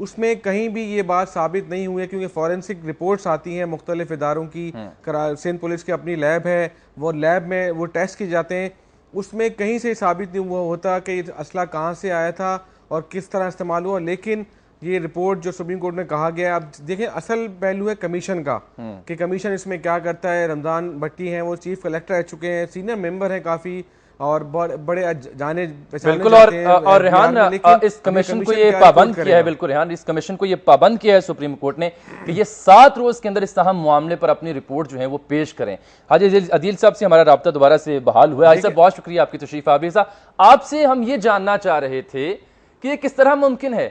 اس میں کہیں بھی یہ بات ثابت نہیں ہوئی ہے، کیونکہ فورنسک رپورٹس آتی ہیں مختلف اداروں کی، سندھ پولیس کی اپنی لیب ہے، وہ لیب میں وہ ٹیسٹ کیے جاتے ہیں، اس میں کہیں سے ثابت نہیں ہوا ہوتا کہ یہ اسلحہ کہاں سے آیا تھا اور کس طرح استعمال ہوا. لیکن یہ رپورٹ جو سپریم کورٹ میں کہا گیا ہے، اب دیکھیں اصل پہلو ہے کمیشن کا کہ کمیشن اس میں کیا کرتا ہے. رمضان بھٹی ہیں، وہ چیف کلیکٹر رہ چکے ہیں، سینئر ممبر ہیں کافی، اور بڑے جانے پہچانے بالکل. جاتے ہیں اور ریحان اس کمیشن کو یہ پابند کیا ہے، بالکل بالکل ریحان اس کمیشن کو یہ پابند کیا ہے سپریم کورٹ نے کہ یہ 7 روز کے اندر اس اہم معاملے پر اپنی رپورٹ جو ہے وہ پیش کریں. حاجی عدیل صاحب سے ہمارا رابطہ دوبارہ سے بحال ہوا ہے. حاجی صاحب بہت شکریہ آپ کی تشریف آوری. آپ سے ہم یہ جاننا چاہ رہے تھے کہ یہ کس طرح ممکن ہے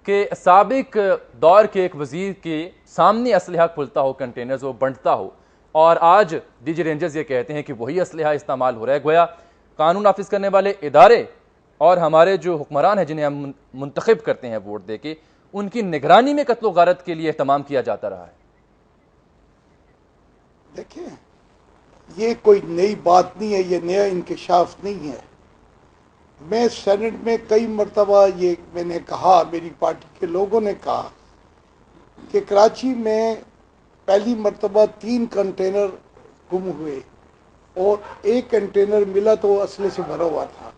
کہ سابق دور کے ایک وزیر کے سامنے اسلحہ کھلتا ہو، کنٹینرز وہ بنٹتا ہو، اور آج ڈی جی رینجرز یہ کہتے ہیں کہ وہی اسلحہ استعمال ہو رہا ہے. گویا قانون نافذ کرنے والے ادارے اور ہمارے جو حکمران ہیں جنہیں ہم منتخب کرتے ہیں ووٹ دے کے، ان کی نگرانی میں قتل و غارت کے لیے اہتمام کیا جاتا رہا ہے. دیکھیں یہ کوئی نئی بات نہیں ہے، یہ نیا انکشاف نہیں ہے. میں سینٹ میں کئی مرتبہ یہ میں نے کہا، میری پارٹی کے لوگوں نے کہا کہ کراچی میں پہلی مرتبہ 3 کنٹینر گم ہوئے اور ایک کنٹینر ملا تو وہ اسلحے سے بھرا ہوا تھا،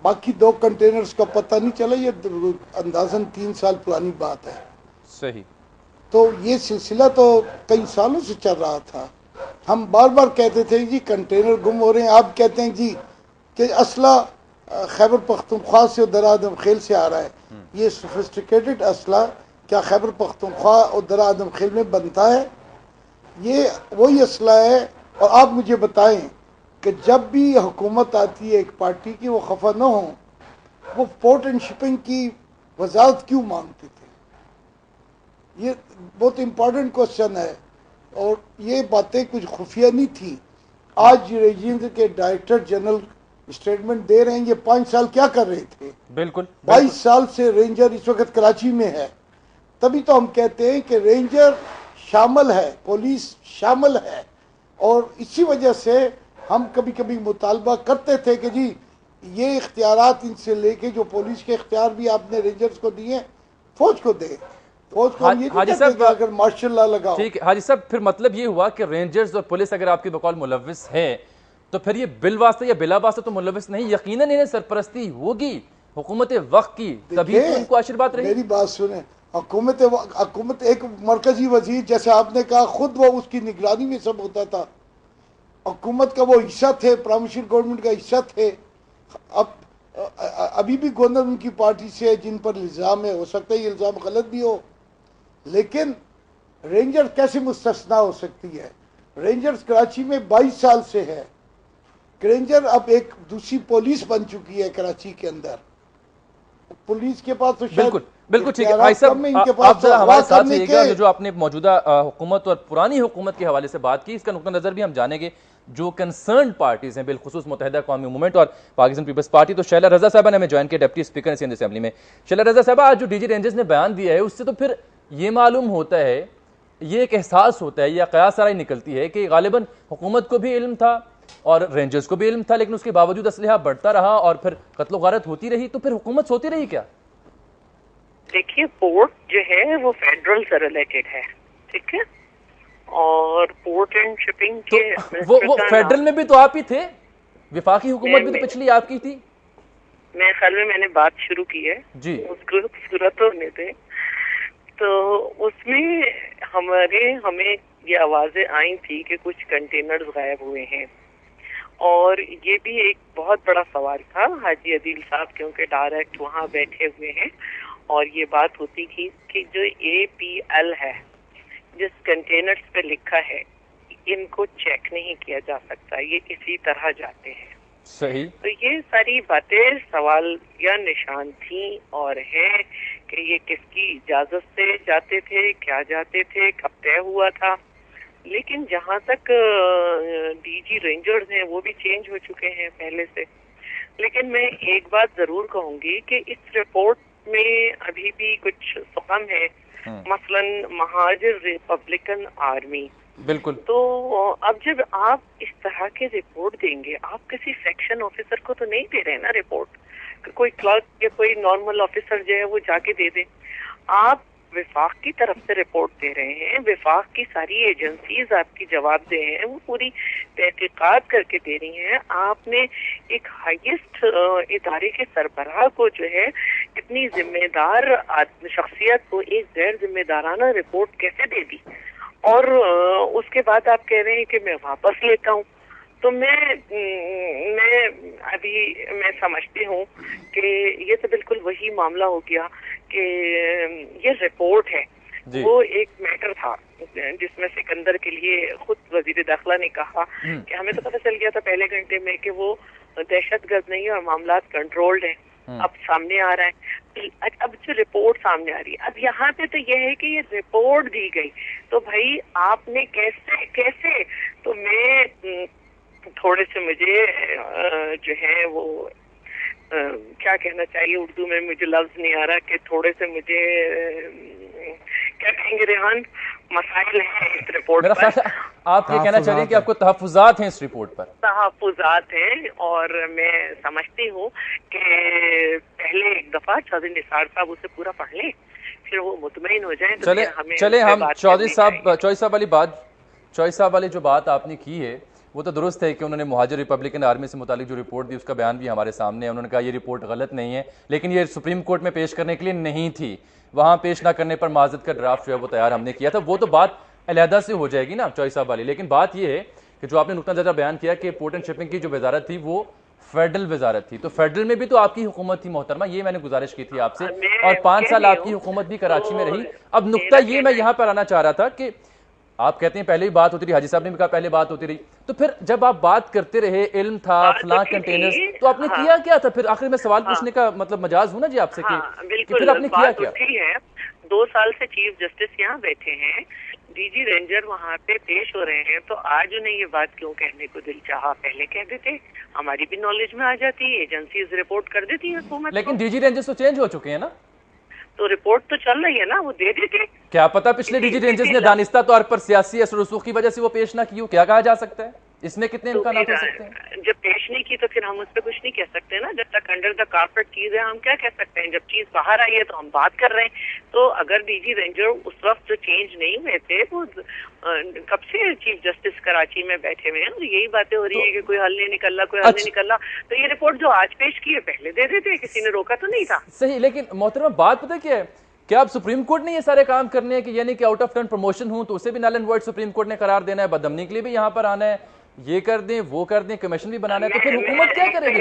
باقی 2 کنٹینرز کا پتہ نہیں چلا. یہ اندازاً 3 سال پرانی بات ہے. صحیح. تو یہ سلسلہ تو کئی سالوں سے چل رہا تھا. ہم بار بار کہتے تھے جی کنٹینر گم ہو رہے ہیں، آپ کہتے ہیں جی کہ اسلحہ خیبر پختونخوا سے اور درآدم خیل سے آ رہا ہے. یہ سوفسٹیکیٹڈ اسلحہ کیا خیبر پختونخوا اور درآدم خیل میں بنتا ہے؟ یہ وہی اسلحہ ہے. اور آپ مجھے بتائیں کہ جب بھی حکومت آتی ہے ایک پارٹی کی، وہ خفا نہ ہوں، وہ پورٹ اینڈ شپنگ کی وزارت کیوں مانگتے تھے؟ یہ بہت امپورٹنٹ کوشچن ہے، اور یہ باتیں کچھ خفیہ نہیں تھی. آج ریجنز کے ڈائریکٹر جنرل اسٹیٹمنٹ دے رہے ہیں یہ 5 سال کیا کر رہے تھے. بالکل 22 سال سے رینجر اس وقت کراچی میں ہے. تبھی تو ہم کہتے ہیں کہ رینجر شامل ہے، پولیس شامل ہے، اور اسی وجہ سے ہم کبھی کبھی مطالبہ کرتے تھے کہ جی یہ اختیارات ان سے لے کے جو پولیس کے اختیار بھی آپ نے رینجرز کو دیے فوج کو دے. فوج کو ہم یہ نہیں کہتے کہ اگر مارشل لا لگاؤ. ٹھیک ہے حاجی صاحب، پھر مطلب یہ ہوا کہ رینجرز اور پولیس اگر آپ کے بقول ملوث ہیں تو پھر یہ بالواسطہ یا بلا واسطہ تو ملوث نہیں، یقیناً انہیں سرپرستی ہوگی حکومت وقت کی، تبھی تو ان کو آشرواد رہی. میری بات سنیں، حکومت ایک مرکزی وزیر جیسے آپ نے کہا خود وہ اس کی نگرانی میں سب ہوتا تھا. حکومت کا وہ حصہ تھے، پرائم منسٹر گورنمنٹ کا حصہ تھے. ابھی بھی گورنر ان کی پارٹی سے جن پر الزام ہے، ہو سکتا ہے یہ الزام غلط بھی ہو، لیکن رینجر کیسے مستثنا ہو سکتی ہے؟ رینجرز کراچی میں 22 سال سے ہے. رینجر اب ایک دوسری پولیس بن چکی ہے کراچی کے اندر. پولیس کے پاس تو شاید بالکل ٹھیک ہے بھائی صاحب، آپ ذرا ہمارے ساتھ رہیے گا. جو آپ نے موجودہ حکومت اور پرانی حکومت کے حوالے سے بات کی، اس کا نقطہ نظر بھی ہم جانیں گے. جو کنسرنڈ پارٹیز ہیں بالخصوص متحدہ قومی موومنٹ اور پاکستان پیپلز پارٹی، تو شیلا رضا صاحبہ نے ہمیں جوائن کیا، ڈپٹی اسپیکر ہیں سندھ اسمبلی میں. شیلا رضا صاحبہ، آج جو ڈی جی رینجرز نے بیان دیا ہے اس سے تو پھر یہ معلوم ہوتا ہے، یہ ایک احساس ہوتا ہے یا قیاس آرائی نکلتی ہے کہ غالباً حکومت کو بھی علم تھا اور رینجرز کو بھی علم تھا، لیکن اس کے باوجود اسلحہ بڑھتا رہا اور پھر قتل و غارت ہوتی رہی. تو پھر حکومت سوتی رہی کیا؟ دیکھیے پورٹ جو ہے وہ فیڈرل سے ریلیٹڈ ہے، ٹھیک ہے، اور پورٹ اینڈ شپنگ کے وہ فیڈرل میں بھی تو آپ ہی تھے، وفاقی حکومت بھی تو پچھلی آپ کی تھی. میرے خیال میں نے بات شروع کی ہے جی، اس کو صورت ہونے تھے، تو اس میں ہمیں یہ آوازیں آئی تھی کہ کچھ کنٹینرز غائب ہوئے ہیں، اور یہ بھی ایک بہت بڑا سوال تھا. حاجی عدیل صاحب کیونکہ ڈائریکٹ وہاں بیٹھے ہوئے ہیں، اور یہ بات ہوتی تھی کہ جو APL ہے جس کنٹینرز پہ لکھا ہے ان کو چیک نہیں کیا جا سکتا، یہ اسی طرح جاتے ہیں. صحیح. تو یہ ساری باتیں سوال یا نشان تھیں اور ہیں کہ یہ کس کی اجازت سے جاتے تھے، کیا جاتے تھے، کب طے ہوا تھا. لیکن جہاں تک ڈی جی رینجرز ہیں وہ بھی چینج ہو چکے ہیں پہلے سے. لیکن میں ایک بات ضرور کہوں گی کہ اس رپورٹ میں ابھی بھی کچھ سخم ہے، مثلا مہاجر ریپبلکن آرمی. بالکل. تو اب جب آپ اس طرح کے رپورٹ دیں گے، آپ کسی سیکشن آفیسر کو تو نہیں دے رہے نا رپورٹ، کہ کوئی کلرک یا کوئی نارمل آفیسر جو ہے وہ جا کے دے دے. آپ وفاق کی طرف سے رپورٹ دے رہے ہیں, وفاق کی ساری ایجنسیز آپ کی جواب دے ہیں, وہ پوری تحقیقات کر کے دے رہی ہیں. آپ نے ایک ہائیسٹ ادارے کے سربراہ کو جو ہے اتنی ذمہ دار شخصیت کو ایک غیر ذمہ دارانہ رپورٹ کیسے دے دی, اور اس کے بعد آپ کہہ رہے ہیں کہ میں واپس لیتا ہوں. تو میں سمجھتی ہوں کہ یہ تو بالکل وہی معاملہ ہو گیا کہ یہ رپورٹ ہے جی. وہ ایک میٹر تھا جس میں سکندر کے لیے خود وزیر داخلہ نے کہا کہ ہمیں تو پتہ چل گیا تھا پہلے گھنٹے میں کہ وہ دہشت گرد نہیں اور معاملات کنٹرولڈ ہیں. اب سامنے آ رہا ہے, اب جو رپورٹ سامنے آ رہی ہے, اب یہاں پہ تو یہ ہے کہ یہ رپورٹ دی گئی تو بھائی آپ نے کیسے تو میں تھوڑے سے مجھے جو ہے وہ کیا کہنا چاہیے اردو میں, مجھے لفظ نہیں آ رہا کہ تھوڑے سے مجھے کیا کہیں گے ریحان, مسائل ہیں اس رپورٹ پر. آپ یہ کہنا چاہ رہے ہیں کہ آپ کو تحفظات ہیں اس رپورٹ پر؟ تحفظات ہیں, اور میں سمجھتی ہوں کہ پہلے ایک دفعہ چودھری نثار صاحب اسے پورا پڑھ لیں, پھر وہ مطمئن ہو جائیں. چلے ہم چودھری صاحب والی جو بات آپ نے کی ہے وہ تو درست ہے کہ انہوں نے مہاجر ریپبلکن آرمی سے متعلق جو رپورٹ دی اس کا بیان بھی ہمارے سامنے ہے. انہوں نے کہا یہ رپورٹ غلط نہیں ہے, لیکن یہ سپریم کورٹ میں پیش کرنے کے لیے نہیں تھی, وہاں پیش نہ کرنے پر معذرت کا ڈرافٹ جو ہے وہ تیار ہم نے کیا تھا. وہ تو بات علیحدہ سے ہو جائے گی نا چوئی صاحب والی. لیکن بات یہ ہے کہ جو آپ نے نقطہ نظر بیان کیا کہ پورٹ اینڈ شپنگ کی جو وزارت تھی وہ فیڈرل وزارت تھی, تو فیڈرل میں بھی تو آپ کی حکومت تھی محترمہ, یہ میں نے گزارش کی تھی آپ سے, اور 5 سال آپ کی حکومت بھی کراچی میں رہی. اب نقطہ یہ میں یہاں پر آنا چاہ رہا تھا کہ آپ کہتے ہیں پہلے ہی بات ہوتی رہی, حاجی صاحب نے بھی کہا پہلے بات ہوتی رہی, تو پھر جب آپ بات کرتے رہے علم تھا فلاں کنٹینرز, تو آپ نے کیا کیا تھا پھر؟ آخر میں سوال پوچھنے کا مطلب مجاز ہوں نا جی آپ سے کہ پھر آپ نے کیا کیا؟ 2 سال سے چیف جسٹس یہاں بیٹھے ہیں, ڈی جی رینجر وہاں پہ پیش ہو رہے ہیں, تو آج انہیں یہ بات کیوں کہنے کو دل چاہا؟ پہلے کہہ دیتے, ہماری بھی نالج میں آ جاتی, ایجنسیز رپورٹ کر دیتی ہیں حکومت. لیکن ڈی جی رینجرز تو چینج ہو چکے ہیں نا, تو رپورٹ تو چل رہی ہے نا, وہ دے دیتے. کیا پتا پچھلے ڈی جی رینجرز نے دانستہ طور پر سیاسی اثر و رسوخ کی وجہ سے وہ پیش نہ کی ہو, کیا کہا جا سکتا ہے؟ اس میں کتنے امکانات ہو سکتے ہیں؟ جب پیش نہیں کی تو پھر ہم اس پہ کچھ نہیں کہہ سکتے نا, جب تک انڈر دا کارپیٹ چیز ہے ہم کیا کہہ سکتے ہیں؟ جب چیز باہر آئی ہے تو ہم بات کر رہے ہیں. تو اگر ڈی جی رینجر اس وقت جو چینج نہیں ہوئے تھے, وہ کب سے چیف جسٹس کراچی میں بیٹھے ہوئے ہیں, تو یہی باتیں ہو رہی ہیں کہ کوئی حل نہیں نکل رہا, کوئی حل نہیں نکل رہا. تو یہ رپورٹ جو آج پیش کی ہے پہلے دے دیتے, کسی نے روکا تو نہیں تھا. صحیح, لیکن محترمہ بات پتہ کیا ہے, کیا اب سپریم کورٹ نے یہ سارے کام کرنے ہیں کہ یعنی کہ آؤٹ آف ٹرن پروموشن ہوں تو اسے بھی null and void Supreme Court نے قرار دینا ہے, بدامنی کے لیے بھی یہاں پر آنا ہے, یہ کر دیں وہ کر دیں, کمیشن بھی بنانا ہے, تو پھر حکومت کیا کرے گی؟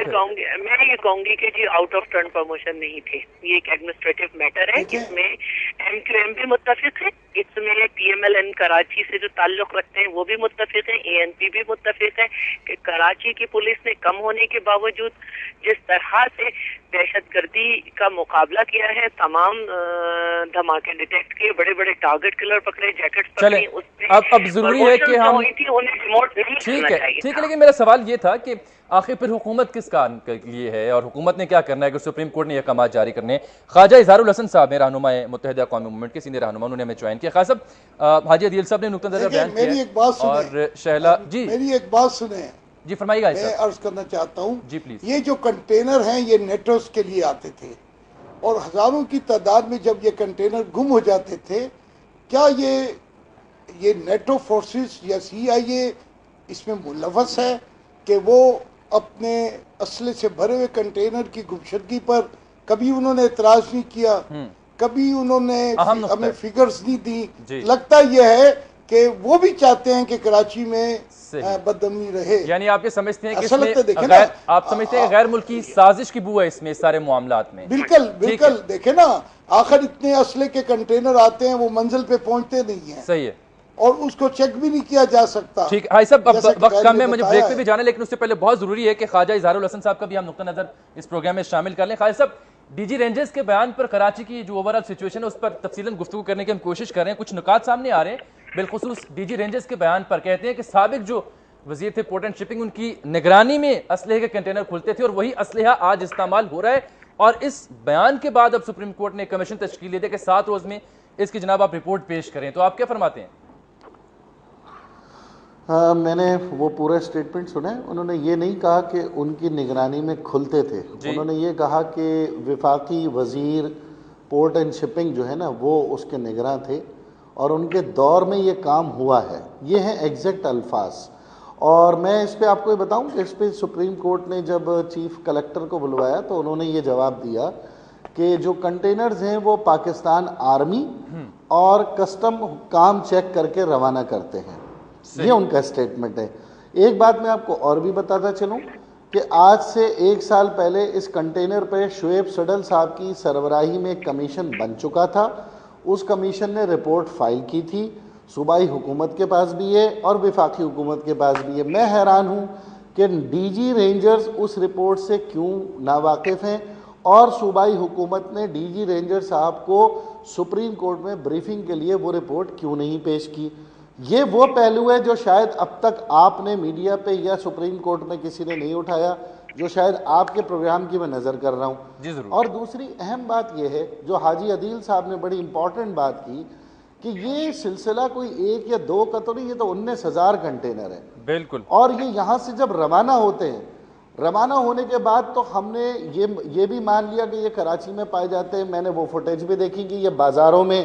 میں یہ کہوں گی کہ جی آؤٹ آف ٹرن پروموشن نہیں تھے, یہ ایک ایڈمنسٹریٹو میٹر ہے جس میں ایم کیو ایم بھی متفق ہے, اس میں پی ایم ایل این کراچی سے جو تعلق رکھتے ہیں وہ بھی متفق ہیں, اے این پی بھی متفق ہے کہ کراچی کی پولیس نے کم ہونے کے باوجود جس طرح سے دہشت گردی کا مقابلہ کیا ہے, تمام دھماکے ڈیٹیکٹ کیے, بڑے بڑے ٹارگٹ کلر پکڑے, جیکٹس پکڑے, اس پہ اب ضروری ہے کہ ہم ٹھیک ہے, لیکن میرا سوال یہ تھا کہ آخر پھر حکومت کس کام کے لیے ہے اور حکومت نے کیا کرنا ہے اگر سپریم کورٹ نے یہ احکامات جاری کرنے ہیں؟ خواجہ اظہار الحسن صاحب ہیں, رہنما متحدہ اقوام موومنٹ کے سینئر رہنما, انہوں نے ہمیں جوائن کیا. خواجہ صاحب, حاجی عدیل صاحب نے نقطہ نظر بیان کیا, اور شہلا جی میری ایک بات سنیں, جی فرمائیے گا. میں عرض کرنا چاہتا ہوں جی پلیز. یہ جو کنٹینر ہیں یہ نیٹوز کے لیے آتے تھے, اور ہزاروں کی تعداد میں جب یہ کنٹینر گم ہو جاتے تھے, کیا یہ نیٹو فورسز یا سی آئی اے اس میں ملوث ہے کہ وہ اپنے اسلحے سے بھرے ہوئے کنٹینر کی گمشدگی پر کبھی انہوں نے اعتراض نہیں کیا, کبھی انہوں نے ہمیں فگرز نہیں دی؟ لگتا یہ ہے کہ وہ بھی چاہتے ہیں کہ کراچی میں بدامنی رہے. یعنی آپ یہ سمجھتے ہیں کہ آپ سمجھتے ہیں کہ غیر ملکی سازش کی بو ہے اس میں سارے معاملات میں؟ بالکل بالکل. دیکھیں نا, آخر اتنے اسلحے کے کنٹینر آتے ہیں, وہ منزل پہ پہنچتے نہیں ہیں. صحیح ہے, اور اس کو چیک بھی نہیں کیا جا سکتا. ٹھیک ہے صاحب, وقت کم ہے, مجھے بریک پہ بھی جانا ہے, لیکن اس سے پہلے بہت ضروری ہے کہ خواجہ اظہار الحسن صاحب کا بھی ہم نقطہ نظر اس پروگرام میں شامل کر لیں. خواجہ صاحب, ڈی جی رینجرز کے بیان پر کراچی کی جو اوورآل سچویشن ہے اس پر تفصیلاً گفتگو کرنے کی ہم کوشش کر رہے ہیں. کچھ نکات سامنے آ رہے ہیں, بالخصوص ڈی جی رینجرز کے بیان پر کہتے ہیں کہ سابق جو وزیر تھے پورٹ اینڈ شپنگ, ان کی نگرانی میں اسلحے کے کنٹینر کھلتے تھے اور وہی اسلحہ آج استعمال ہو رہا ہے. اور اس بیان کے بعد اب سپریم کورٹ نے کمیشن تشکیل دے دیا کہ 7 روز میں اس کی جناب آپ رپورٹ پیش کریں, تو آپ کیا فرماتے ہیں؟ میں نے وہ پورا اسٹیٹمنٹ سنا ہے. انہوں نے یہ نہیں کہا کہ ان کی نگرانی میں کھلتے تھے, انہوں نے یہ کہا کہ وفاقی وزیر پورٹ اینڈ شپنگ جو ہے نا وہ اس کے نگراں تھے اور ان کے دور میں یہ کام ہوا ہے. یہ ہیں ایگزیکٹ الفاظ. اور میں اس پہ آپ کو یہ بتاؤں کہ اس پہ سپریم کورٹ نے جب چیف کلیکٹر کو بلوایا تو انہوں نے یہ جواب دیا کہ جو کنٹینرز ہیں وہ پاکستان آرمی اور کسٹم کام چیک کر کے روانہ کرتے ہیں. یہ ان کا اسٹیٹمنٹ ہے. ایک بات میں آپ کو اور بھی بتاتا چلوں کہ آج سے 1 سال پہلے اس کنٹینر پہ شعیب سڈل صاحب کی سربراہی میں ایک کمیشن بن چکا تھا. اس کمیشن نے رپورٹ فائل کی تھی. صوبائی حکومت کے پاس بھی ہے اور وفاقی حکومت کے پاس بھی ہے. میں حیران ہوں کہ ڈی جی رینجرز اس رپورٹ سے کیوں ناواقف ہیں اور صوبائی حکومت نے ڈی جی رینجر صاحب کو سپریم کورٹ میں بریفنگ کے لیے وہ رپورٹ کیوں نہیں پیش کی. یہ وہ پہلو ہے جو شاید اب تک آپ نے میڈیا پہ یا سپریم کورٹ میں کسی نے نہیں اٹھایا, جو شاید آپ کے پروگرام کی میں نظر کر رہا ہوں. جی ضرور. اور دوسری اہم بات یہ ہے جو حاجی عدیل صاحب نے بڑی امپورٹنٹ بات کی کہ یہ سلسلہ کوئی 1 یا 2 کا تو نہیں, یہ تو 19,000 کنٹینر ہے. بالکل. اور یہ یہاں سے جب روانہ ہوتے ہیں, روانہ ہونے کے بعد تو ہم نے یہ بھی مان لیا کہ یہ کراچی میں پائے جاتے ہیں. میں نے وہ فوٹیج بھی دیکھی کہ یہ بازاروں میں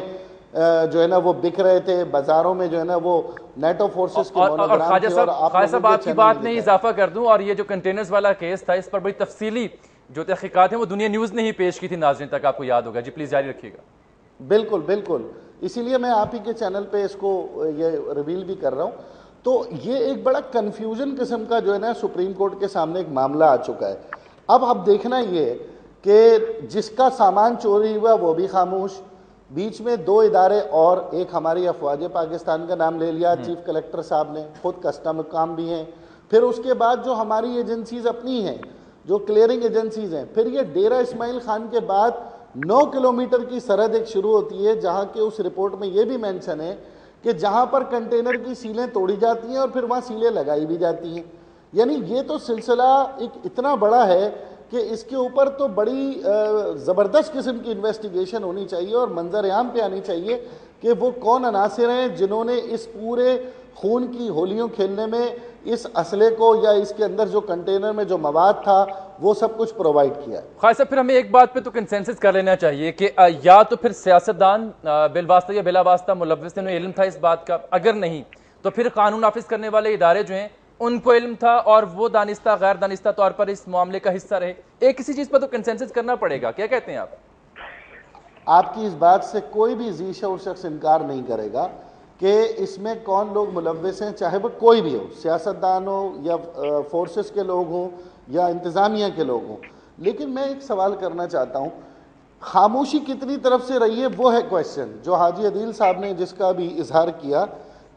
جو ہے نا وہ بک رہے تھے, بازاروں میں جو ہے نا وہ نیٹو فورسز کے اور خواجہ صاحب آپ کی بات میں اضافہ کر دوں, اور یہ جو کنٹینرز والا کیس تھا اس پر بڑی تفصیلی جو تحقیقات ہیں وہ دنیا نیوز نے ہی پیش کی تھی ناظرین تک, آپ کو یاد ہوگا. جی پلیز جاری رکھیے گا. بالکل بالکل, اسی لیے میں آپ ہی کے چینل پہ اس کو یہ ریویل بھی کر رہا ہوں. تو یہ ایک بڑا کنفیوژن قسم کا جو ہے نا سپریم کورٹ کے سامنے ایک معاملہ آ چکا ہے. اب دیکھنا یہ کہ جس کا سامان چوری ہوا وہ بھی خاموش, بیچ میں 2 ادارے اور ایک ہماری افواج پاکستان کا نام لے لیا چیف کلیکٹر صاحب نے, خود کسٹم کام بھی ہیں. پھر اس کے بعد جو ہماری ایجنسیز اپنی ہیں جو کلیئرنگ ایجنسیز ہیں, پھر یہ ڈیرہ اسماعیل خان کے بعد 9 کلومیٹر کی سرحد ایک شروع ہوتی ہے جہاں کہ اس رپورٹ میں یہ بھی مینشن ہے کہ جہاں پر کنٹینر کی سیلیں توڑی جاتی ہیں اور پھر وہاں سیلیں لگائی بھی جاتی ہیں. یعنی یہ تو سلسلہ ایک اتنا بڑا ہے کہ اس کے اوپر تو بڑی زبردست قسم کی انویسٹیگیشن ہونی چاہیے اور منظر عام پہ آنی چاہیے کہ وہ کون عناصر ہیں جنہوں نے اس پورے خون کی ہولیوں کھیلنے میں اس اسلحے کو یا اس کے اندر جو کنٹینر میں جو مواد تھا وہ سب کچھ پرووائڈ کیا ہے. خواجہ صاحب پھر ہمیں ایک بات پہ تو کنسنسس کر لینا چاہیے کہ یا تو پھر سیاستدان بالواسطہ یا بلا واسطہ ملوث تھے, انہیں علم تھا اس بات کا, اگر نہیں تو پھر قانون نافذ کرنے والے ادارے جو ہیں ان کو علم تھا اور وہ دانستہ غیر دانستہ طور پر اس معاملے کا حصہ رہے. ایک کسی چیز پر تو کنسنسس کرنا پڑے گا. کیا کہتے ہیں آپ؟ آپ کی اس بات سے کوئی بھی ذی شعور شخص انکار نہیں کرے گا کہ اس میں کون لوگ ملوث ہیں, چاہے وہ کوئی بھی ہو, سیاستدان ہو یا فورسز کے لوگ ہوں یا انتظامیہ کے لوگ ہوں. لیکن میں ایک سوال کرنا چاہتا ہوں, خاموشی کتنی طرف سے رہی ہے وہ ہے کویسچن جو حاجی عدیل صاحب نے جس کا بھی اظہار کیا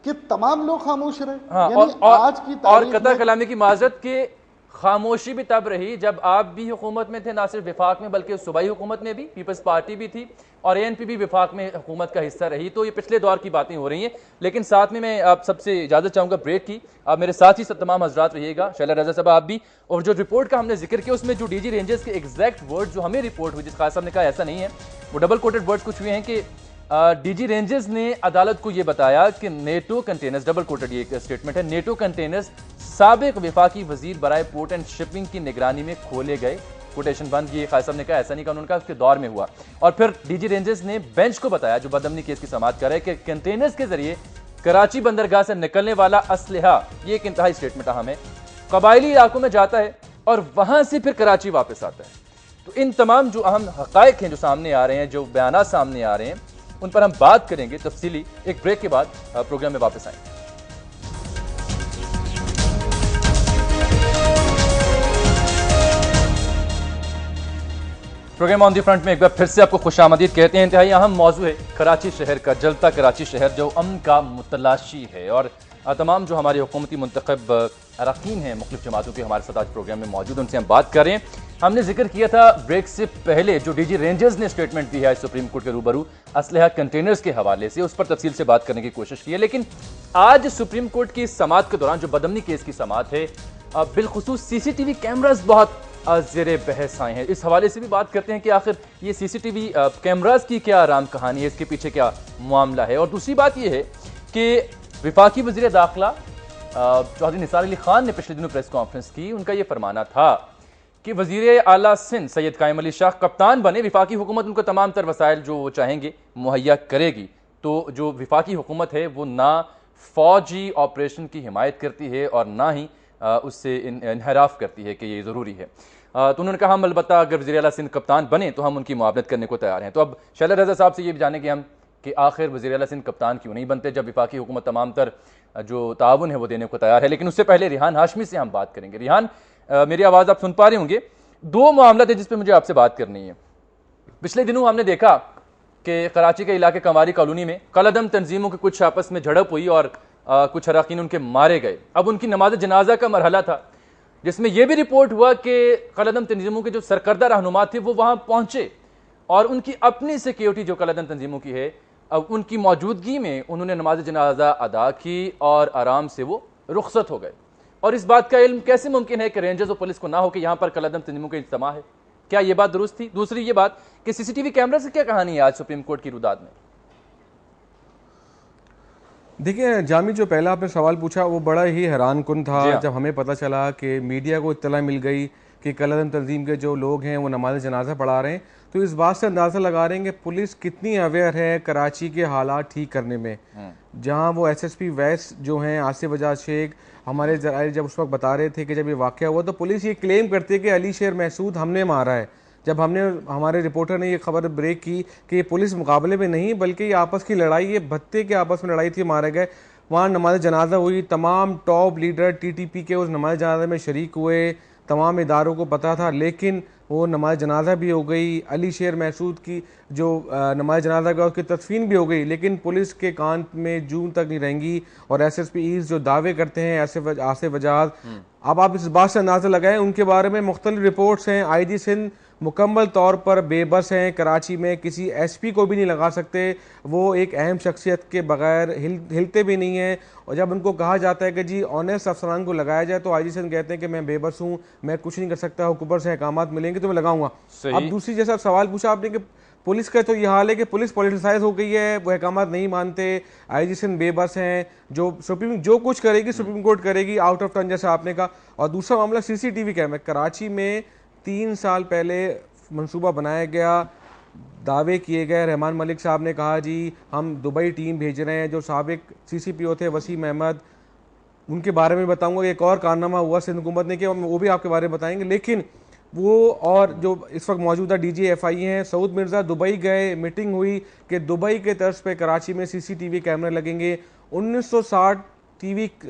کہ تمام لوگ خاموش رہے. یعنی آج کی اور قطع کلامی کی معذرت کہ خاموشی بھی تب رہی جب آپ بھی حکومت میں تھے, نہ صرف وفاق میں بلکہ صوبائی حکومت میں بھی, پیپلز پارٹی بھی تھی اور ANP بھی وفاق میں حکومت کا حصہ رہی. تو یہ پچھلے دور کی باتیں ہو رہی ہیں. لیکن ساتھ میں آپ سب سے اجازت چاہوں گا بریک کی. آپ میرے ساتھ ہی تمام حضرات رہیے گا, شیلا رضا صاحب آپ بھی. اور جو رپورٹ کا ہم نے ذکر کیا اس میں جو ڈی جی رینجرز کے ایگزیکٹ ورڈ جو ہمیں رپورٹ ہوئی, جس خاص صاحب نے کہا ایسا نہیں ہے, وہ ڈبل کوٹڈ ورڈز کچھ ہوئے ہیں کہ ڈی جی رینجرز نے عدالت کو یہ بتایا کہ نیٹو کنٹینرز, ڈبل کوٹڈ یہ ایک اسٹیٹمنٹ ہے, نیٹو کنٹینرز سابق وفاقی وزیر برائے پورٹ اینڈ شپنگ کی نگرانی میں کھولے گئے. کوٹیشن بند. یہ خالد صاحب نے کہا ایسا نہیں کہا, انہوں نے کہا اس کے دور میں ہوا. اور پھر ڈی جی رینجرز نے بینچ کو بتایا جو بدامنی کیس کی سماعت کر رہے کہ کنٹینرز کے ذریعے کراچی بندرگاہ سے نکلنے والا اسلحہ, یہ ایک انتہائی اسٹیٹمنٹ اہم ہے, قبائلی علاقوں میں جاتا ہے اور وہاں سے پھر کراچی واپس آتا ہے. تو ان تمام جو اہم حقائق ہیں جو سامنے آ رہے ہیں, جو بیانات سامنے آ رہے ہیں, ان پر ہم بات کریں گے تفصیلی. ایک بریک کے بعد پروگرام میں واپس آئیں گے. پروگرام آن دی فرنٹ میں ایک بار پھر سے آپ کو خوش آمدید کہتے ہیں. انتہائی اہم موضوع ہے کراچی شہر کا, جلتا کراچی شہر جو امن کا متلاشی ہے. اور تمام جو ہمارے حکومتی منتخب اراکین ہیں مختلف جماعتوں کے ہمارے ساتھ آج پروگرام میں موجود, ان سے ہم بات کر رہے ہیں. ہم نے ذکر کیا تھا بریک سے پہلے جو ڈی جی رینجرز نے اسٹیٹمنٹ دی ہے سپریم کورٹ کے روبرو اسلحہ کنٹینرز کے حوالے سے, اس پر تفصیل سے بات کرنے کی کوشش کی ہے. لیکن آج سپریم کورٹ کی سماعت کے دوران جو بدامنی کیس کی سماعت ہے, بالخصوص سی سی ٹی وی کیمراز بہت زیر بحث آئے ہیں. اس حوالے سے بھی بات کرتے ہیں کہ آخر یہ سی سی ٹی وی کیمراز کی کیا رام کہانی ہے, اس کے پیچھے کیا معاملہ ہے. اور دوسری بات یہ ہے کہ وفاقی وزیر داخلہ چودھری نثار علی خان نے پچھلے دنوں پریس کانفرنس کی, ان کا یہ فرمانا تھا کہ وزیر اعلیٰ سندھ سید قائم علی شاہ کپتان بنے، وفاقی حکومت ان کو تمام تر وسائل جو وہ چاہیں گے مہیا کرے گی، تو جو وفاقی حکومت ہے وہ نہ فوجی آپریشن کی حمایت کرتی ہے اور نہ ہی اس سے انحراف کرتی ہے کہ یہ ضروری ہے۔ تو انہوں نے کہا ہم البتہ اگر وزیر اعلیٰ سندھ کپتان بنے تو ہم ان کی معاونت کرنے کو تیار ہیں۔ تو اب شیلا رضا صاحب سے یہ بھی جانیں گے ہم کہ آخر وزیر اعلیٰ سندھ کپتان کیوں نہیں بنتے جب وفاقی حکومت تمام تر جو تعاون ہے وہ دینے کو تیار ہے۔ لیکن اس سے پہلے ریحان ہاشمی سے ہم بات کریں گے۔ ریحان، میری آواز آپ سن پا رہے ہوں گے؟ دو معاملات ہیں جس پہ مجھے آپ سے بات کرنی ہے۔ پچھلے دنوں ہم نے دیکھا کہ کراچی کے علاقے کنواری کالونی میں کالعدم تنظیموں کے کچھ آپس میں جھڑپ ہوئی اور کچھ اراکین ان کے مارے گئے۔ اب ان کی نماز جنازہ کا مرحلہ تھا جس میں یہ بھی رپورٹ ہوا کہ کالعدم تنظیموں کے جو سرکردہ رہنما تھے وہ وہاں پہنچے اور ان کی اپنی سیکیورٹی جو کالعدم تنظیموں کی ہے اب ان کی موجودگی میں انہوں نے نماز جنازہ ادا کی اور آرام سے وہ رخصت ہو گئے۔ اور اس بات کا علم کیسے ممکن ہے کہ رینجرز اور پولیس کو نہ ہو کہ یہاں پر کالعدم تنظیموں کا اجتماع ہے؟ کیا یہ بات درست تھی؟ دوسری یہ بات کہ سی سی ٹی وی کیمرہ سے کیا کہانی ہے آج سپریم کورٹ کی روداد میں؟ دیکھیں جامی، جو پہلا آپ نے سوال پوچھا وہ بڑا ہی حیران کن تھا جب ہمیں پتہ چلا کہ میڈیا کو اطلاع مل گئی کہ کالعدم تنظیم کے جو لوگ ہیں وہ نماز جنازہ پڑھا رہے ہیں، تو اس بات سے اندازہ لگا رہے ہیں کہ پولیس کتنی اویئر ہے کراچی کے حالات ٹھیک کرنے میں۔ جہاں وہ ایس ایس پی ویسٹ جو ہیں آصف اعجاز شیخ ہمارے ذرائع جب اس وقت بتا رہے تھے کہ جب یہ واقعہ ہوا تو پولیس یہ کلیم کرتی ہے کہ علی شیر محسود ہم نے مارا ہے۔ جب ہمارے رپورٹر نے یہ خبر بریک کی کہ یہ پولیس مقابلے میں نہیں بلکہ یہ آپس کی لڑائی، یہ بھتے کے آپس میں لڑائی تھی، مارے گئے۔ وہاں نماز جنازہ ہوئی، تمام top leader T T P کے اس نماز جنازہ میں شریک ہوئے، تمام اداروں کو پتہ تھا، لیکن وہ نماز جنازہ بھی ہو گئی، علی شیر محسود کی جو نماز جنازہ کا اس کی تدفین بھی ہو گئی، لیکن پولیس کے کان میں جون تک نہیں رہیں گی۔ اور ایس ایس پی ایز جو دعوے کرتے ہیں آصف اعجاز، اب آپ اس بات سے اندازہ لگائیں ان کے بارے میں مختلف رپورٹس ہیں۔ آئی جی سندھ مکمل طور پر بے بس ہیں، کراچی میں کسی ایس پی کو بھی نہیں لگا سکتے، وہ ایک اہم شخصیت کے بغیر ہلتے بھی نہیں ہیں۔ اور جب ان کو کہا جاتا ہے کہ جی آنیسٹ افسران کو لگایا جائے تو آئی جی سندھ کہتے ہیں کہ میں بے بس ہوں، میں کچھ نہیں کر سکتا، حکومت سے احکامات ملیں گے تو میں لگاؤں گا۔ اب دوسری جیسا سوال پوچھا آپ نے کہ پولیس کا تو یہ حال ہے کہ پولیس پولیٹیسائز ہو گئی ہے، وہ احکامات نہیں مانتے، آئی جی سندھ بے بس ہیں، جو کچھ کرے گی سپریم کورٹ کرے گی، آؤٹ آف ٹرن جیسا آپ نے کہا۔ اور دوسرا معاملہ C C T V camera, Karachi میں 3 سال پہلے منصوبہ بنایا گیا، دعوے کیے گئے، رحمان ملک صاحب نے کہا جی ہم دبئی ٹیم بھیج رہے ہیں، جو سابق سی سی پی او تھے وسیم احمد، ان کے بارے میں بتاؤں گا، ایک اور کارنامہ ہوا سندھ حکومت نے کیا وہ بھی آپ کے بارے میں بتائیں گے۔ لیکن وہ اور جو اس وقت موجودہ ڈی جی ایف آئی ہیں سعود مرزا دبئی گئے، میٹنگ ہوئی کہ دبئی کے طرز پہ کراچی میں سی سی ٹی وی کیمرے لگیں گے۔ 1960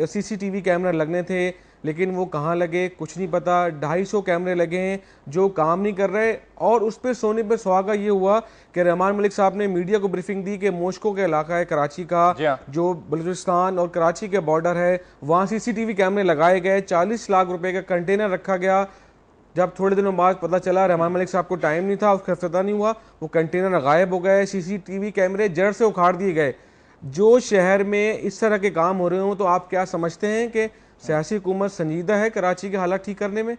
سی سی ٹی وی کیمرے لگنے تھے، لیکن وہ کہاں لگے کچھ نہیں پتا۔ 250 کیمرے لگے ہیں جو کام نہیں کر رہے، اور اس پہ سونے پہ سہاگا یہ ہوا کہ رحمان ملک صاحب نے میڈیا کو بریفنگ دی کہ موشکو کے علاقہ ہے کراچی کا، جو بلوچستان اور کراچی کے بارڈر ہے، وہاں سی سی ٹی وی کیمرے لگائے گئے، 40 لاکھ روپے کا کنٹینر رکھا گیا۔ جب تھوڑے دنوں بعد پتہ چلا رحمان ملک صاحب کو ٹائم نہیں تھا، اس کا افتتاح نہیں ہوا، وہ کنٹینر غائب ہو گئے، سی سی ٹی وی کیمرے جڑ سے اکھاڑ دیے گئے۔ جو شہر میں اس طرح کے کام ہو رہے ہوں تو آپ کیا سمجھتے ہیں کہ سیاسی حکومت سنجیدہ ہے کراچی کے حالات ٹھیک کرنے میں؟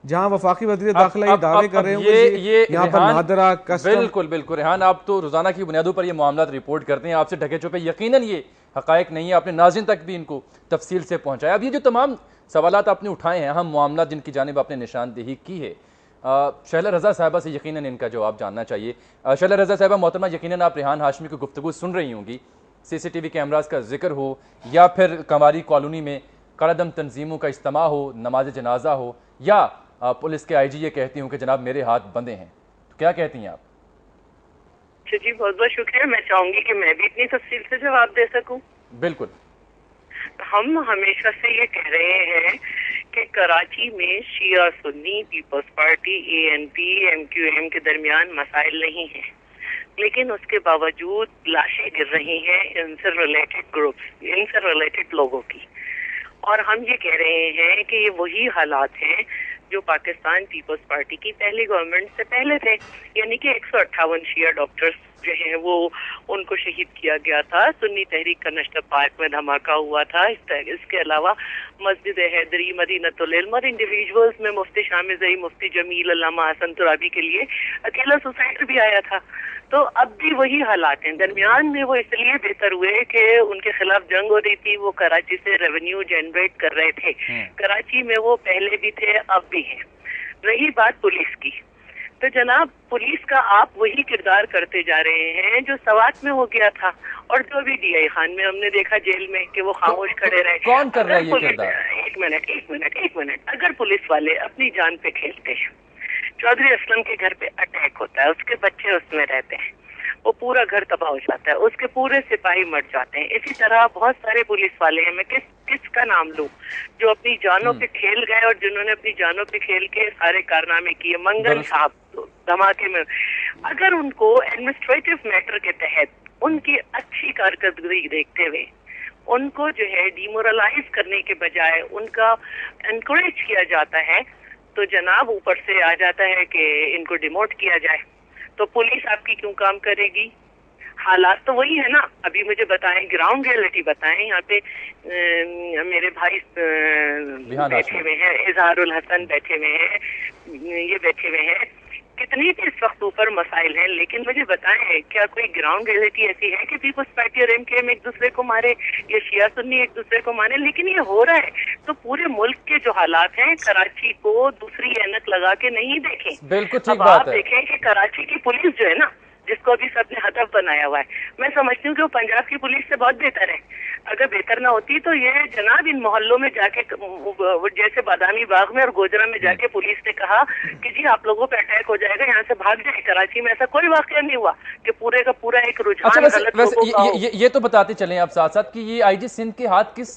جہاں وفاقی وزیر داخلہ یہ دعوے کر رہے ہوں کہ یہاں پر نادرہ کسٹم۔ بالکل ریحان، آپ تو روزانہ کی بنیادوں پر یہ معاملات رپورٹ کرتے ہیں، آپ سے ڈھکے چھپے یقیناً یہ حقائق نہیں ہے، آپ نے ناظرین تک بھی ان کو تفصیل سے پہنچایا۔ اب یہ جو تمام سوالات آپ نے اٹھائے ہیں، اہم معاملات جن کی جانب آپ نے نشاندہی کی ہے، شیلا رضا صاحبہ سے یقیناً ان کا جواب جاننا چاہیے۔ شیلا رضا صاحبہ محترمہ، یقیناً آپ ریحان ہاشمی کی گفتگو سن رہی ہوں گی، سی سی ٹی وی کیمراز کا ذکر ہو یا پھر کنواری کالونی میں کالعدم تنظیموں کا اجتماع ہو، نماز جنازہ ہو، یا پولیس کے آئی جی یہ کہتی ہوں کہ جناب میرے ہاتھ بندھے ہیں، تو کیا کہتی ہیں آپ؟ جی بہت بہت شکریہ، میں چاہوں گی کہ میں بھی اتنی تفصیل سے جواب دے سکوں۔ بالکل، ہم ہمیشہ سے یہ کہہ رہے ہیں کہ کراچی میں شیعہ سنی، Peoples Party, A N P, M Q M کے درمیان مسائل نہیں ہیں، لیکن اس کے باوجود لاشیں گر رہی ہیں ان سے ریلیٹڈ گروپس، ان سے ریلیٹڈ لوگوں کی، اور ہم یہ کہہ رہے ہیں کہ یہ وہی حالات ہیں جو پاکستان پیپلز پارٹی کی پہلی گورنمنٹ سے پہلے تھے، یعنی کہ 158 شیعہ ڈاکٹرز جو ہیں وہ ان کو شہید کیا گیا تھا، سنی تحریک کا نشتر پارک میں دھماکہ ہوا تھا، اس کے علاوہ مسجد حیدری، مدینۃ العلم اور انڈیویجولز میں مفتی شامل زئی، مفتی جمیل، علامہ حسن ترابی کے لیے اکیلا سوسائڈ بھی آیا تھا۔ تو اب بھی وہی حالات ہیں، درمیان میں وہ اس لیے بہتر ہوئے کہ ان کے خلاف جنگ ہو رہی تھی، وہ کراچی سے ریونیو جنریٹ کر رہے تھے، کراچی میں وہ پہلے بھی تھے اب بھی ہیں۔ رہی بات پولیس کی، تو جناب پولیس کا آپ وہی کردار کرتے جا رہے ہیں جو سوات میں ہو گیا تھا، اور جو بھی ڈی آئی خان میں ہم نے دیکھا جیل میں کہ وہ خاموش کھڑے رہے. کون کر رہا ہے یہ کردار؟ ایک منٹ، اگر پولیس والے اپنی جان پہ کھیلتے ہیں، چودھری اسلم کے گھر پہ اٹیک ہوتا ہے، اس کے بچے اس میں رہتے ہیں، وہ پورا گھر تباہ ہو جاتا ہے، اس کے پورے سپاہی مر جاتے ہیں. اسی طرح بہت سارے پولیس والے ہیں، میں کس کا نام لوں، جو اپنی جانوں پہ کھیل گئے اور جنہوں نے اپنی جانوں پہ کھیل کے سارے کارنامے کیے. منگل صاحب دھماکے میں، اگر ان کو ایڈمنسٹریٹو میٹر کے تحت ان کی اچھی کارکردگی دیکھتے ہوئے ان کو جو ہے ڈیمورلائز کرنے کے بجائے ان کا انکریج کیا جاتا ہے، تو جناب اوپر سے آ جاتا ہے کہ ان کو ڈیموٹ کیا جائے. تو پولیس آپ کی کیوں کام کرے گی؟ حالات تو وہی ہے نا. ابھی مجھے بتائیں، گراؤنڈ ریئلٹی بتائیں. یہاں پہ میرے بھائی بیٹھے ہوئے ہیں، اظہار الحسن بیٹھے ہوئے ہیں، یہ بیٹھے ہوئے ہیں، کتنی بھی اس وقت اوپر مسائل ہیں، لیکن مجھے بتائیں کیا کوئی گراؤنڈ ریئلٹی ایسی ہے کہ پیپلز پارٹی اور ایم کیو ایم ایک دوسرے کو مارے یا شیعہ سنی ایک دوسرے کو مارے؟ لیکن یہ ہو رہا ہے. تو پورے ملک کے جو حالات ہیں، کراچی کو دوسری اینک لگا کے نہیں دیکھیں. بالکل ٹھیک اب بات آپ ہے. دیکھیں کہ کراچی کی پولیس جو ہے نا، جس کو ابھی سب نے ہدف بنایا ہوا ہے، میں سمجھتی ہوں کہ وہ پنجاب کی پولیس سے بہت بہتر ہے. اگر بہتر نہ ہوتی تو یہ جناب ان محلوں میں جا کے، جیسے بادامی باغ میں اور گوجرا میں جا کے پولیس نے کہا کہ جی آپ لوگوں پہ اٹیک ہو جائے گا، یہاں سے بھاگ جائے. کراچی میں ایسا کوئی واقعہ نہیں ہوا کہ پورے کا پورا ایک رجحان غلط لوگوں کا ہو. یہ تو بتاتے چلیں آپ ساتھ ساتھ کہ یہ آئی جی سندھ کے ہاتھ کس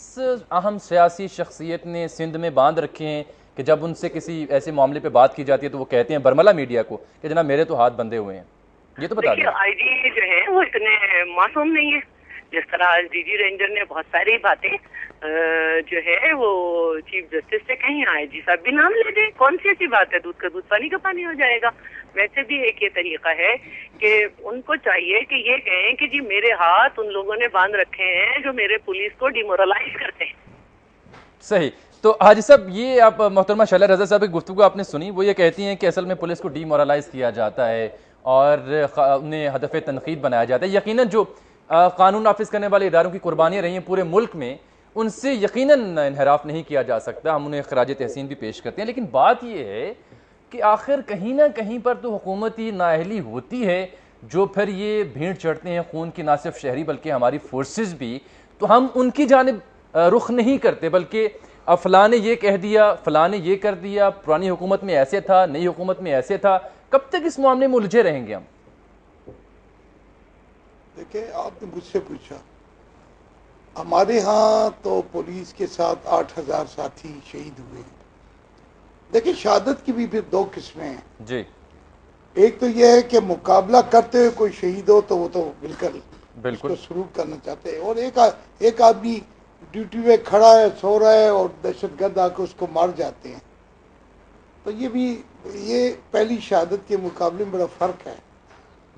اہم سیاسی شخصیت نے سندھ میں باندھ رکھے ہیں کہ جب ان سے کسی ایسے معاملے پہ بات کی جاتی ہے تو وہ کہتے ہیں برملا میڈیا کو کہ جناب میرے تو ہاتھ بندے ہوئے ہیں؟ یہ تو بتا دیں. آئی جی جو ہے وہ اتنے معصوم نہیں ہے. جس طرح آج ڈی جی رینجر نے بہت ساری باتیں جو ہے وہ چیف جسٹس سے کہیں، آئی جی صاحب بھی نام لے دیں. کون سی ایسی بات ہے؟ دودھ کا دودھ پانی کا پانی ہو جائے گا. ویسے بھی ایک یہ طریقہ ہے کہ ان کو چاہیے کہ یہ کہیں کہ جی میرے ہاتھ ان لوگوں نے باندھ رکھے ہیں جو میرے پولیس کو ڈیمورلائز کرتے ہیں. صحیح. تو حاجی صاحب یہ آپ محترمہ شعلہ رضا صاحب کی گفتگو آپ نے سنی، وہ یہ کہتی ہیں کہ اصل میں پولیس کو ڈی مورلائز کیا جاتا ہے اور انہیں ہدف تنقید بنایا جاتا ہے. یقیناً جو قانون نافذ کرنے والے اداروں کی قربانیاں رہی ہیں پورے ملک میں، ان سے یقیناً انحراف نہیں کیا جا سکتا، ہم انہیں خراج تحسین بھی پیش کرتے ہیں. لیکن بات یہ ہے کہ آخر کہیں نہ کہیں پر تو حکومتی نااہلی ہوتی ہے جو پھر یہ بھیڑ چڑھتے ہیں خون کی، نہ صرف شہری بلکہ ہماری فورسز بھی، تو ہم ان کی جانب رخ نہیں کرتے بلکہ فلاں نے یہ کہہ دیا، فلاں نے یہ کر دیا، پرانی حکومت میں ایسے تھا، نئی حکومت میں ایسے تھا. کب تک اس معاملے میں الجھے رہیں گے ہم؟ دیکھیں، آپ نے مجھ سے پوچھا، ہمارے ہاں تو پولیس کے ساتھ 8,000 ساتھی شہید ہوئے. دیکھیں شہادت کی بھی پھر دو قسمیں ہیں جی. ایک تو یہ ہے کہ مقابلہ کرتے ہوئے کوئی شہید ہو تو وہ تو بالکل اس کو سلوک کرنا چاہتے ہیں، اور ایک آدمی ڈیوٹی میں کھڑا ہے، سو رہا ہے، اور دہشت گرد آ کے اس کو مار جاتے ہیں. تو یہ پہلی شہادت کے مقابلے میں بڑا فرق ہے.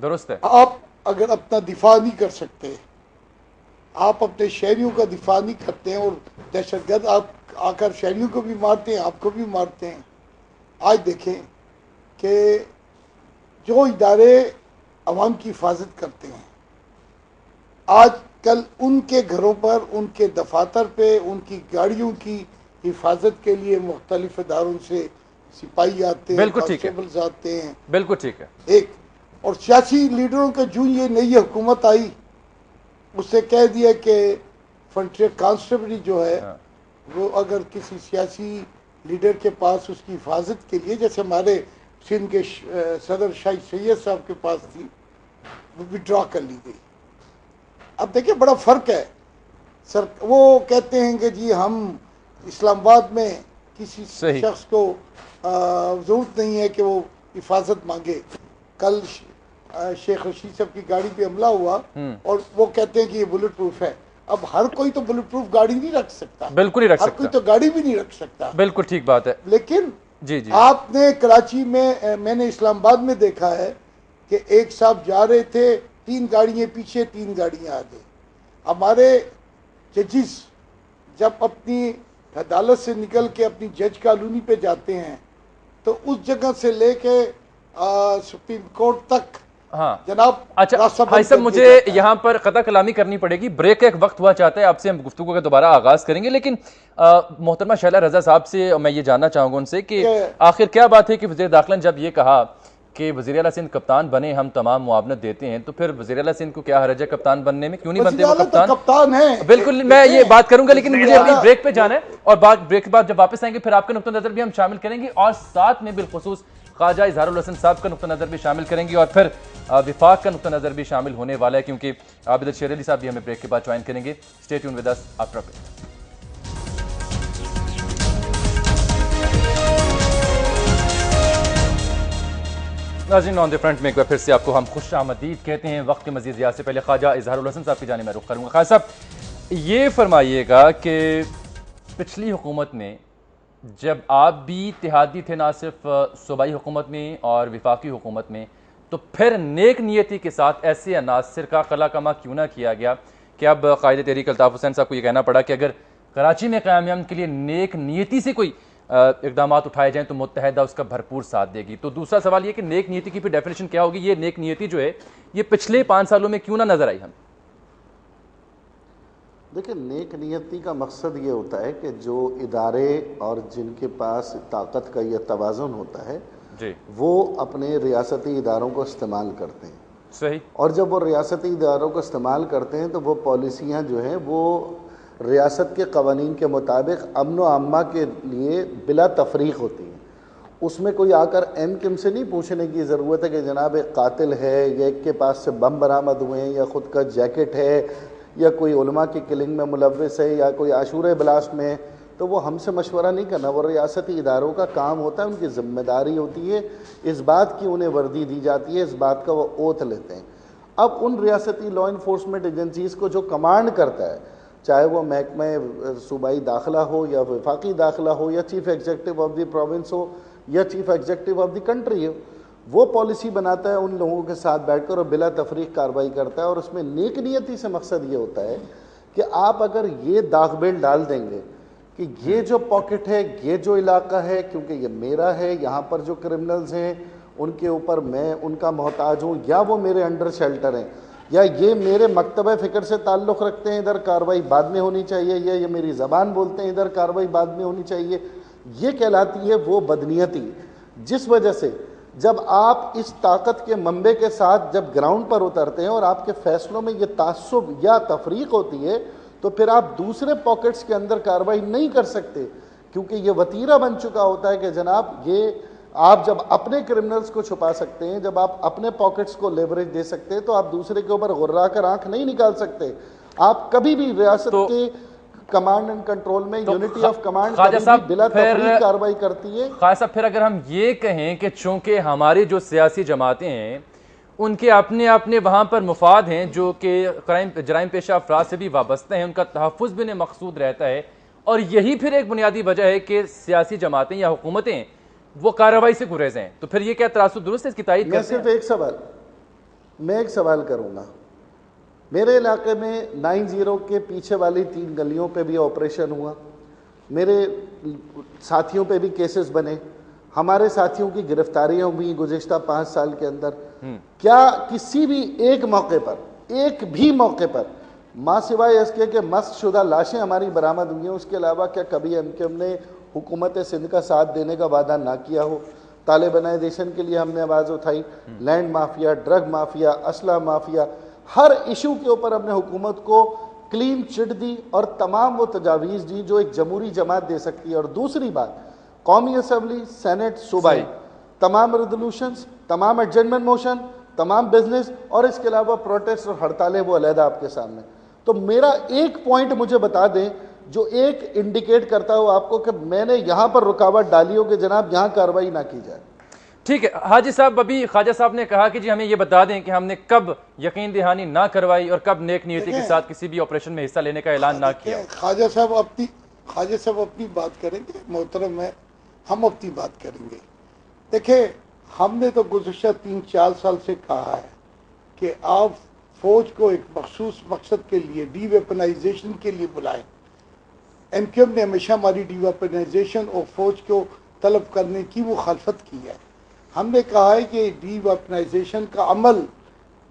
درست ہے. آپ اگر اپنا دفاع نہیں کر سکتے، آپ اپنے شہریوں کا دفاع نہیں کرتے ہیں، اور دہشت گرد آپ آ کر شہریوں کو بھی مارتے ہیں، آپ کو بھی مارتے ہیں. آج دیکھیں کہ جو ادارے عوام کی حفاظت کرتے ہیں، آج کل ان کے گھروں پر، ان کے دفاتر پہ، ان کی گاڑیوں کی حفاظت کے لیے مختلف اداروں سے سپاہی آتے ہیں، کانسٹیبلز آتے ہیں. بالکل ٹھیک ہے. ایک اور سیاسی لیڈروں کے جو یہ نئی حکومت آئی اس سے کہہ دیا کہ فرنٹیئر کانسٹیبل جو ہے وہ اگر کسی سیاسی لیڈر کے پاس اس کی حفاظت کے لیے، جیسے ہمارے سندھ کے صدر شاہی سید صاحب کے پاس تھی، وہ وڈرا کر لی گئی. اب دیکھیں بڑا فرق ہے. وہ کہتے ہیں کہ جی ہم اسلام آباد میں کسی شخص کو ضرورت نہیں ہے کہ وہ حفاظت مانگے. کل شیخ رشید صاحب کی گاڑی پہ حملہ ہوا اور وہ کہتے ہیں کہ یہ بلٹ پروف ہے. اب ہر کوئی تو بلٹ پروف گاڑی نہیں رکھ سکتا، بالکل نہیں رکھ سکتا، ہر کوئی تو گاڑی بھی نہیں رکھ سکتا. بالکل ٹھیک بات ہے. لیکن جی آپ نے کراچی میں نے اسلام آباد میں دیکھا ہے کہ ایک صاحب جا رہے تھے، 3 گاڑیاں پیچھے، 3 گاڑیاں آگے. ہمارے ججز جب اپنی عدالت سے نکل کے اپنی جج کالونی پہ جاتے ہیں تو اس جگہ سے لے کے سپریم کورٹ تک ہاں جناب اچھا راستہ بند بھائی صاحب کر مجھے دیا جاتا ہے۔ یہاں پر قطع کلامی کرنی پڑے گی، بریک کا ایک وقت ہوا چاہتا ہے، آپ سے ہم گفتگو کا دوبارہ آغاز کریں گے، لیکن محترمہ شائلہ رضا صاحب سے میں یہ جاننا چاہوں گا ان سے کہ آخر کیا بات ہے کہ وزیر داخلہ نے جب یہ کہا کہ وزیر اعلیٰ سندھ کپتان بنے، ہم تمام معاونت دیتے ہیں، تو پھر وزیر اعلیٰ سندھ کو کیا حرج ہے کپتان بننے میں؟ کیوں نہیں بنتے وہ وزیر اعلیٰ تو کپتان ہیں، بالکل میں یہ بات کروں گا، لیکن مجھے ابھی بریک پہ جانا ہے، اور بریک کے بعد جب واپس آئیں گے پھر آپ کا نقطہ نظر بھی ہم شامل کریں گے، اور ساتھ میں بالخصوص خواجہ اظہار الحسن صاحب کا نقطہ نظر بھی شامل کریں گے، اور پھر وفاق کا نقطہ نظر بھی شامل ہونے والا ہے، کیونکہ عابد الشیر علی صاحب بھی ہمیں بریک کے بعد جوائن کریں گے۔ Stay tune with us after break. ناظرین آن دی فرنٹ میں ایک بار پھر سے آپ کو ہم خوش آمدید کہتے ہیں۔ وقت کے مزید زیادہ سے پہلے خواجہ اظہار الحسن صاحب کی جانب میں رخ کروں گا۔ خواجہ صاحب یہ فرمائیے گا کہ پچھلی حکومت میں جب آپ بھی اتحادی تھے، نہ صرف صوبائی حکومت میں اور وفاقی حکومت میں، تو پھر نیک نیتی کے ساتھ ایسے عناصر کا خلا کما کیوں نہ کیا گیا کہ اب قائد تحریک الطاف حسین صاحب کو یہ کہنا پڑا کہ اگر کراچی میں قیام امن کے لیے نیک نیتی سے کوئی اقدامات اٹھائے جائیں تو متحدہ اس کا بھرپور ساتھ دے گی؟ تو دوسرا سوال یہ کہ نیک نیتی کی پھر ڈیفینیشن کیا ہوگی؟ یہ نیک نیتی جو ہے یہ پچھلے 5 سالوں میں کیوں نہ نظر آئی ہم؟ دیکھیں، نیک نیتی کا مقصد یہ ہوتا ہے کہ جو ادارے اور جن کے پاس طاقت کا یہ توازن ہوتا ہے جی وہ اپنے ریاستی اداروں کو استعمال کرتے ہیں، صحیح، اور جب وہ ریاستی اداروں کو استعمال کرتے ہیں تو وہ پالیسیاں جو ہیں وہ ریاست کے قوانین کے مطابق امن و امہ کے لیے بلا تفریق ہوتی ہیں۔ اس میں کوئی آ کر ایم کم سے نہیں پوچھنے کی ضرورت ہے کہ جناب ایک قاتل ہے یا ایک کے پاس سے بم برآمد ہوئے ہیں یا خود کا جیکٹ ہے یا کوئی علماء کی کلنگ میں ملوث ہے یا کوئی عاشورہ بلاسٹ میں ہے، تو وہ ہم سے مشورہ نہیں کرنا، وہ ریاستی اداروں کا کام ہوتا ہے، ان کی ذمہ داری ہوتی ہے، اس بات کی انہیں وردی دی جاتی ہے، اس بات کا وہ اوتھ لیتے ہیں۔ اب ان ریاستی لا انفورسمنٹ ایجنسیز کو جو کمانڈ کرتا ہے، چاہے وہ محکمہ صوبائی داخلہ ہو یا وفاقی داخلہ ہو یا chief executive of the province ہو یا chief executive of the country ہو، وہ پالیسی بناتا ہے ان لوگوں کے ساتھ بیٹھ کر اور بلا تفریق کارروائی کرتا ہے، اور اس میں نیک نیتی سے مقصد یہ ہوتا ہے کہ آپ اگر یہ داغ بیل ڈال دیں گے کہ یہ جو پاکٹ ہے، یہ جو علاقہ ہے، کیونکہ یہ میرا ہے، یہاں پر جو کرمنلز ہیں ان کے اوپر میں ان کا محتاج ہوں یا وہ میرے انڈر شیلٹر ہیں، یا یہ میرے مکتبہ فکر سے تعلق رکھتے ہیں، ادھر کارروائی بعد میں ہونی چاہیے، یا یہ میری زبان بولتے ہیں، ادھر کارروائی بعد میں ہونی چاہیے، یہ کہلاتی ہے وہ بدنیتی، جس وجہ سے جب آپ اس طاقت کے منبع کے ساتھ جب گراؤنڈ پر اترتے ہیں اور آپ کے فیصلوں میں یہ تعصب یا تفریق ہوتی ہے تو پھر آپ دوسرے پاکٹس کے اندر کارروائی نہیں کر سکتے، کیونکہ یہ وتیرہ بن چکا ہوتا ہے کہ جناب یہ آپ جب اپنے کرمنلز کو چھپا سکتے ہیں، جب آپ اپنے پاکٹس کو لیوریج دے سکتے ہیں، تو آپ دوسرے کے اوپر غرا کر آنکھ نہیں نکال سکتے۔ آپ کبھی بھی ریاست کے کمانڈ اینڈ کنٹرول میں یونٹی آف کمانڈ بلا تفریق کارروائی کرتی ہے۔ خواجہ صاحب پھر اگر ہم یہ کہیں کہ چونکہ ہماری جو سیاسی جماعتیں ہیں ان کے اپنے اپنے وہاں پر مفاد ہیں جو کہ جرائم پیشہ افراد سے بھی وابستہ ہیں، ان کا تحفظ بھی انہیں مقصود رہتا ہے، اور یہی پھر ایک بنیادی وجہ ہے کہ سیاسی جماعتیں یا حکومتیں وہ کارروائی سے گریز ہیں، تو پھر یہ کیا تناسب درست ہے؟ اس کی تائید کرتے ہیں؟ میں ایک سوال کروں گا۔ میرے علاقے میں 90 کے پیچھے والی 3 گلیوں پہ بھی آپریشن ہوا، میرے ساتھیوں پہ بھی کیسز بنے، ہمارے ساتھیوں کی گرفتاریاں ہوئی گزشتہ 5 سال کے اندر۔ کیا کسی بھی ایک بھی موقع پر ماں سوائے اس کے مسخ شدہ لاشیں ہماری برآمد ہوئی ہیں، اس کے علاوہ کیا کبھی ہم نے حکومت سندھ کا ساتھ دینے کا وعدہ نہ کیا ہو؟ طالبانائزیشن کے لیے ہم نے آواز اٹھائی، لینڈ مافیا، ڈرگ مافیا، اسلحہ مافیا، ہر ایشو کے اوپر ہم نے حکومت کو کلین چٹ دی اور تمام وہ تجاویز دی جو ایک جمہوری جماعت دے سکتی ہے۔ اور دوسری بات، قومی اسمبلی، سینٹ، صوبائی، تمام ریزولوشنز، تمام ایڈجرنمنٹ موشن، تمام بزنس، اور اس کے علاوہ پروٹیسٹ اور ہڑتالیں وہ علیحدہ آپ کے سامنے۔ تو میرا ایک پوائنٹ مجھے بتا دیں جو ایک انڈیکیٹ کرتا ہو آپ کو کہ میں نے یہاں پر رکاوٹ ڈالی ہو کہ جناب یہاں کارروائی نہ کی جائے۔ ٹھیک ہے حاجی صاحب، ابھی خواجہ صاحب نے کہا کہ جی ہمیں یہ بتا دیں کہ ہم نے کب یقین دہانی نہ کروائی اور کب نیک نیتی کے ساتھ کسی بھی آپریشن میں حصہ لینے کا اعلان نہ کیا۔ خواجہ صاحب اپنی بات کریں گے، محترم ہے، ہم اپنی بات کریں گے۔ دیکھیں، ہم نے تو گزشتہ 3-4 سال سے کہا ہے کہ آپ فوج کو ایک مخصوص مقصد کے لیے ڈی ویپنائزیشن کے لیے بلائیں۔ ایم کیو ایم نے ہمیشہ ہماری ڈی ویپنائزیشن اور فوج کو طلب کرنے کی مخالفت کی ہے۔ ہم نے کہا ہے کہ ڈی ویپنائزیشن کا عمل